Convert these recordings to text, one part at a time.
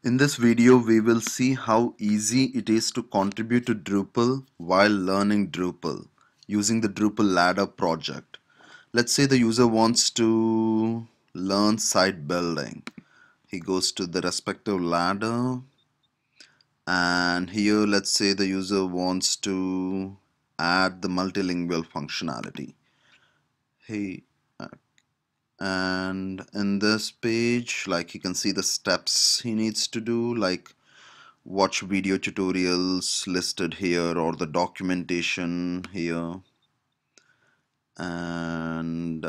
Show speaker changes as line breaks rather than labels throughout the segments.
In this video, we will see how easy it is to contribute to Drupal while learning Drupal using the Drupal Ladder project. Let's say the user wants to learn site building. He goes to the respective ladder, and here let's say the user wants to add the multilingual functionality. Hey, and in this page, like you can see the steps he needs to do, like watch video tutorials listed here or the documentation here. And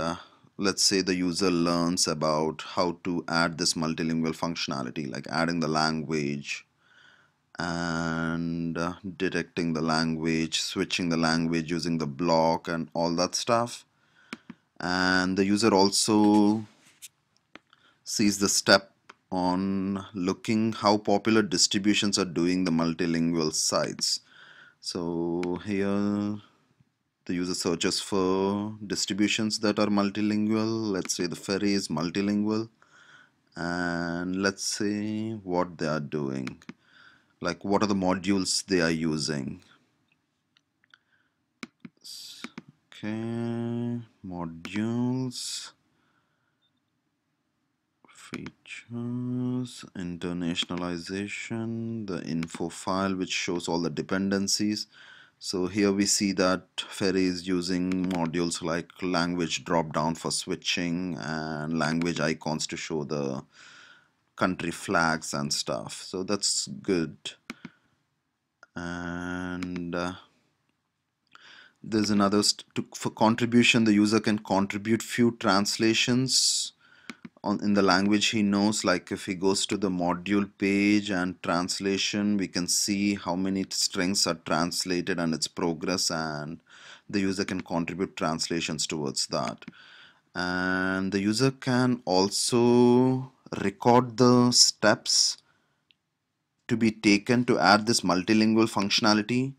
let's say the user learns about how to add this multilingual functionality, like adding the language and detecting the language, switching the language using the block and all that stuff. And the user also sees the step on looking how popular distributions are doing the multilingual sites. So here the user searches for distributions that are multilingual. Let's say the ferry is multilingual, and let's say what they are doing, like what are the modules they are using. Okay, modules, features, internationalization, the info file which shows all the dependencies. So here we see that Ferry is using modules like language drop down for switching and language icons to show the country flags and stuff. So that's good. And there's another for contribution. The user can contribute few translations in the language he knows. Like if he goes to the module page and translation, we can see how many strings are translated and its progress, and the user can contribute translations towards that. And the user can also record the steps to be taken to add this multilingual functionality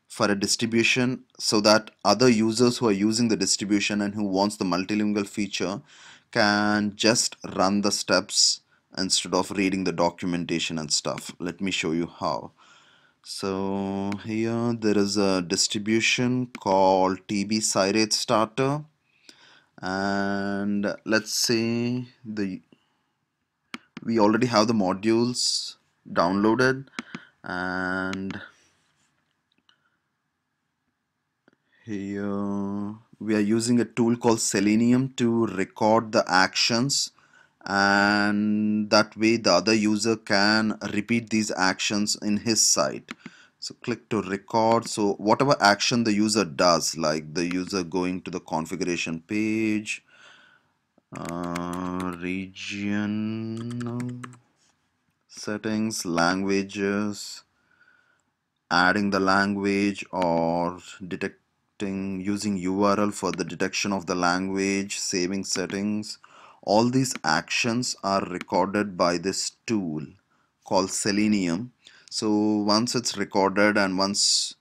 for a distribution, so that other users who are using the distribution and who wants the multilingual feature can just run the steps instead of reading the documentation and stuff. Let me show you how. So here there is a distribution called TB Sirate Starter, and let's say we already have the modules downloaded, and here we are using a tool called Selenium to record the actions, and that way the other user can repeat these actions in his site. So click to record. So whatever action the user does, like the user going to the configuration page, regional settings, languages, adding the language, or detecting using URL for the detection of the language, saving settings, all these actions are recorded by this tool called Selenium. So once it's recorded and once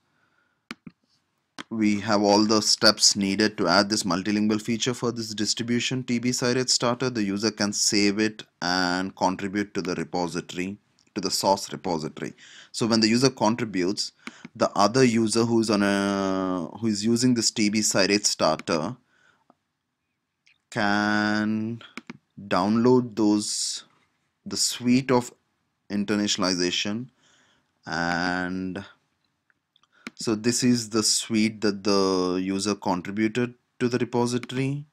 we have all the steps needed to add this multilingual feature for this distribution TB Sirate Starter, the user can save it and contribute to the repository, to the source repository. So when the user contributes, the other user who is using this TB Sirate Starter can download the suite of internationalization, and so this is the suite that the user contributed to the repository.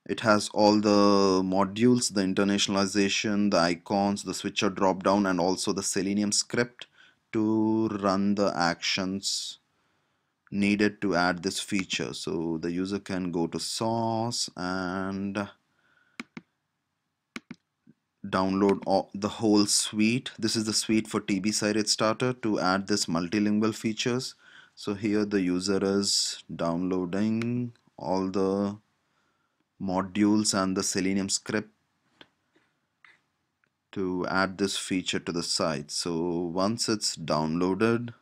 It has all the modules, the internationalization, the icons, the switcher dropdown, and also the Selenium script to run the actions needed to add this feature. So the user can go to source and download the whole suite. This is the suite for TB Sirate Starter to add this multilingual features. So here the user is downloading all the modules and the Selenium script to add this feature to the site. So once it's downloaded,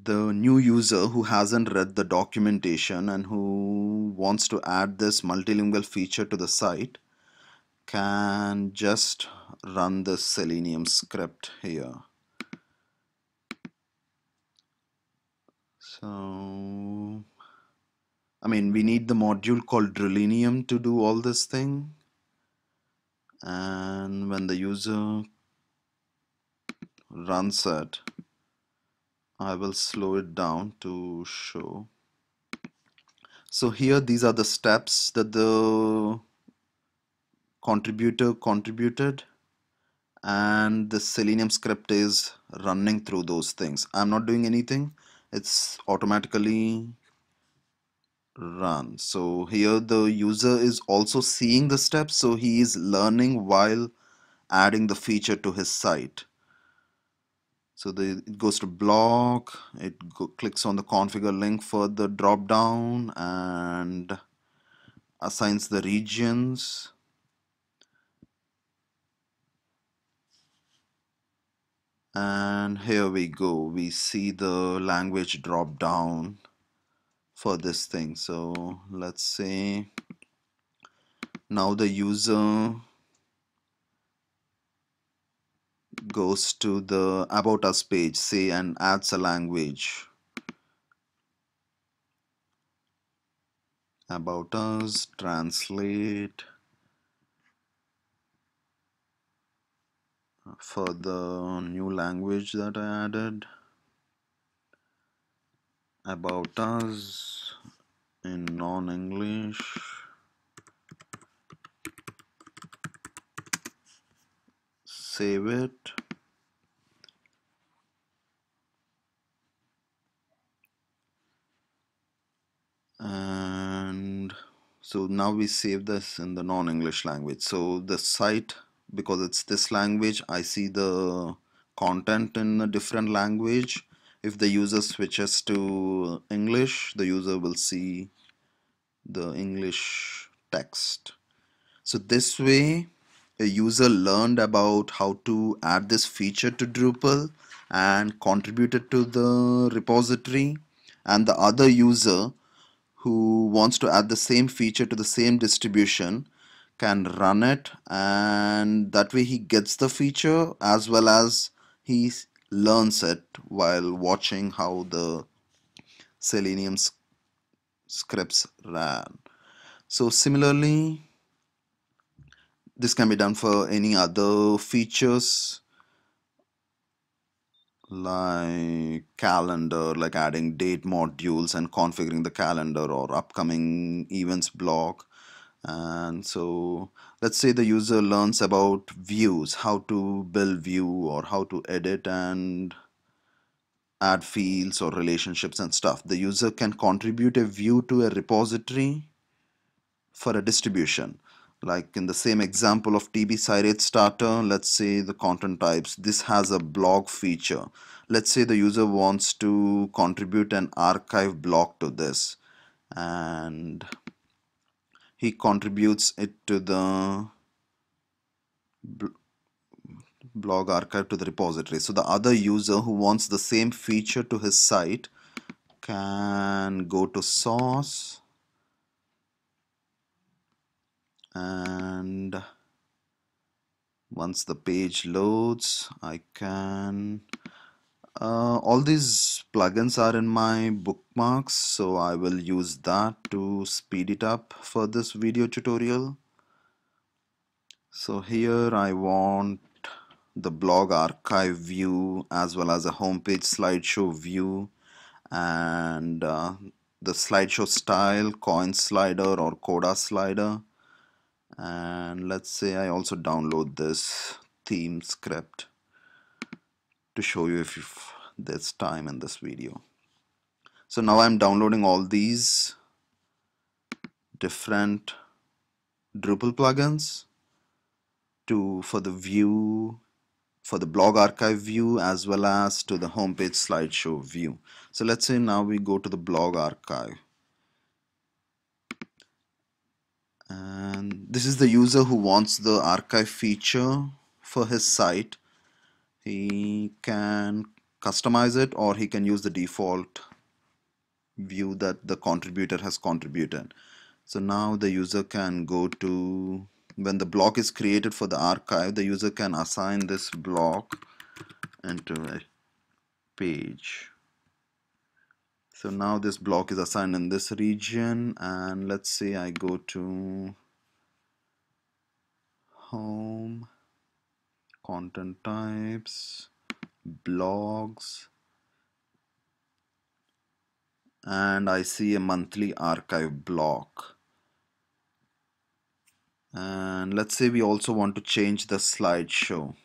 the new user who hasn't read the documentation and who wants to add this multilingual feature to the site can just run the Selenium script here. So, I mean, we need the module called Drillinium to do all this thing. And when the user runs it, I will slow it down to show. So here, these are the steps that the contributor contributed, and the Selenium script is running through those things. I'm not doing anything. It's automatically run. So here the user is also seeing the steps, so he is learning while adding the feature to his site. So it goes to blog, it clicks on the configure link for the drop down and assigns the regions. And here we go, we see the language drop down for this thing. So let's say now the user goes to the About Us page, say, and adds a language. About Us, translate for the new language that I added. About Us in non-English. Save it. And so now we save this in the non-English language. So the site, because it's this language, I see the content in a different language. If the user switches to English, the user will see the English text. So this way, a user learned about how to add this feature to Drupal and contributed to the repository, and the other user who wants to add the same feature to the same distribution can run it, and that way he gets the feature as well as he learns it while watching how the Selenium scripts ran. So similarly, this can be done for any other features like calendar, like adding date modules and configuring the calendar or upcoming events block. And so let's say the user learns about views, how to build view or how to edit and add fields or relationships and stuff. The user can contribute a view to a repository for a distribution. Like in the same example of TB Site Starter, let's say the content types, this has a blog feature. Let's say the user wants to contribute an archive block to this, and he contributes it to the blog archive to the repository. So the other user who wants the same feature to his site can go to source, and once the page loads, I can all these plugins are in my bookmarks, so I will use that to speed it up for this video tutorial. So here I want the blog archive view as well as a homepage slideshow view, and the slideshow style, coin slider or coda slider. And let's say I also download this theme script to show you if there's time in this video. So now I'm downloading all these different Drupal plugins for the view, for the blog archive view as well as to the homepage slideshow view. So let's say now we go to the blog archive, and this is the user who wants the archive feature for his site. He can customize it or he can use the default view that the contributor has contributed. So now the user can go to when the block is created for the archive, the user can assign this block into a page. So now this block is assigned in this region, and let's say I go to home, content types, blogs, and I see a monthly archive block. And let's say we also want to change the slideshow.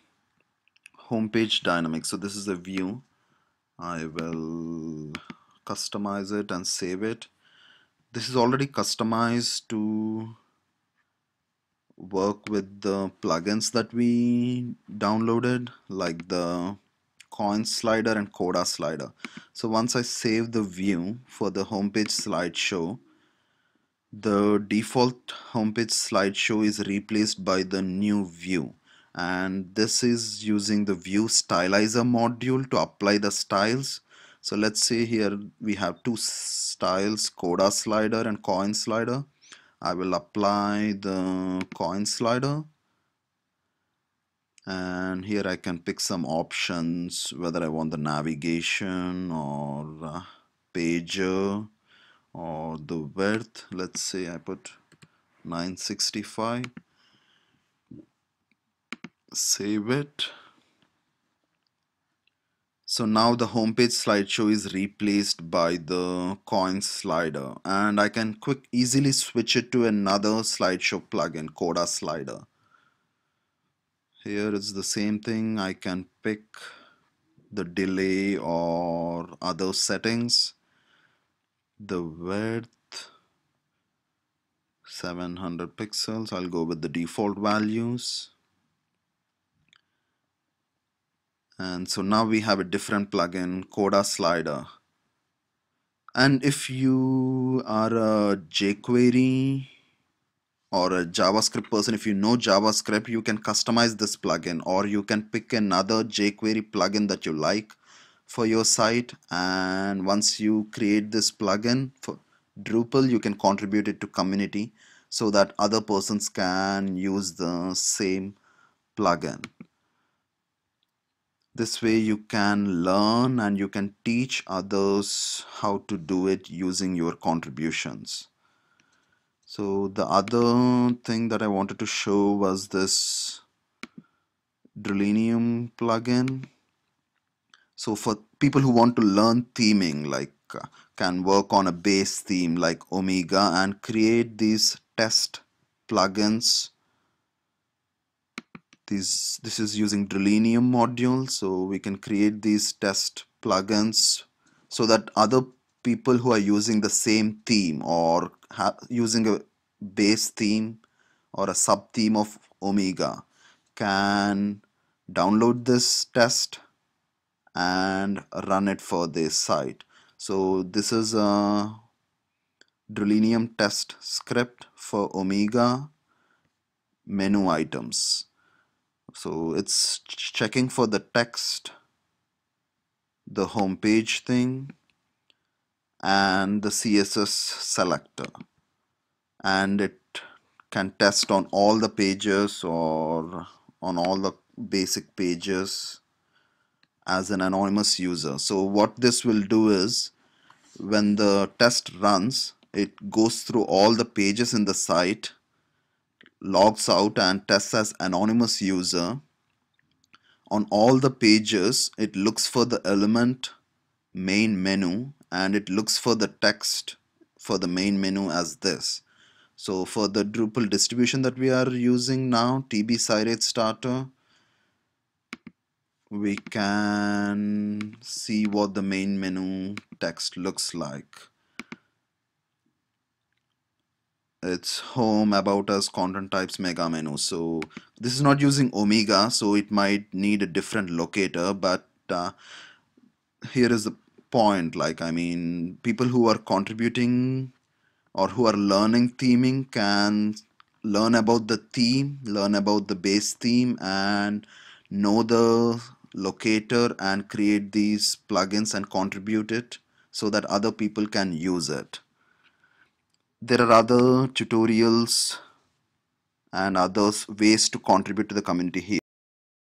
Homepage dynamics. So this is a view. I will customize it and save it. This is already customized to work with the plugins that we downloaded, like the coin slider and coda slider. So once I save the view for the homepage slideshow, the default homepage slideshow is replaced by the new view, and this is using the view stylizer module to apply the styles. So let's say here we have two styles, coda slider and coin slider. I will apply the coin slider, and here I can pick some options, whether I want the navigation or pager or the width. Let's say I put 965, save it. So now the homepage slideshow is replaced by the coin slider, and I can easily switch it to another slideshow plugin, coda slider. Here it's the same thing. I can pick the delay or other settings. The width 700 pixels. I'll go with the default values. And so now we have a different plugin, Coda Slider. And if you are a jQuery or a JavaScript person, if you know JavaScript, you can customize this plugin, or you can pick another jQuery plugin that you like for your site. And once you create this plugin for Drupal, you can contribute it to community so that other persons can use the same plugin. This way you can learn and you can teach others how to do it using your contributions. So the other thing that I wanted to show was this Drillinium plugin. So for people who want to learn theming, like can work on a base theme like Omega and create these test plugins. This is using Drillinium module, so we can create these test plugins so that other people who are using the same theme or using a base theme or a sub theme of Omega can download this test and run it for this site. So this is a Drillinium test script for Omega menu items. So it's checking for the text, the home page thing, and the CSS selector, and it can test on all the pages or on all the basic pages as an anonymous user. So what this will do is, when the test runs, it goes through all the pages in the site, logs out and tests as anonymous user. On all the pages, it looks for the element main menu and it looks for the text for the main menu as this. So for the Drupal distribution that we are using now, TB Sirate Starter, we can see what the main menu text looks like. It's home, about us, content types, mega menu. So this is not using Omega, so it might need a different locator, but here is the point. Like, I mean, people who are contributing or who are learning theming can learn about the theme, learn about the base theme, and know the locator and create these plugins and contribute it so that other people can use it. There are other tutorials and others ways to contribute to the community here.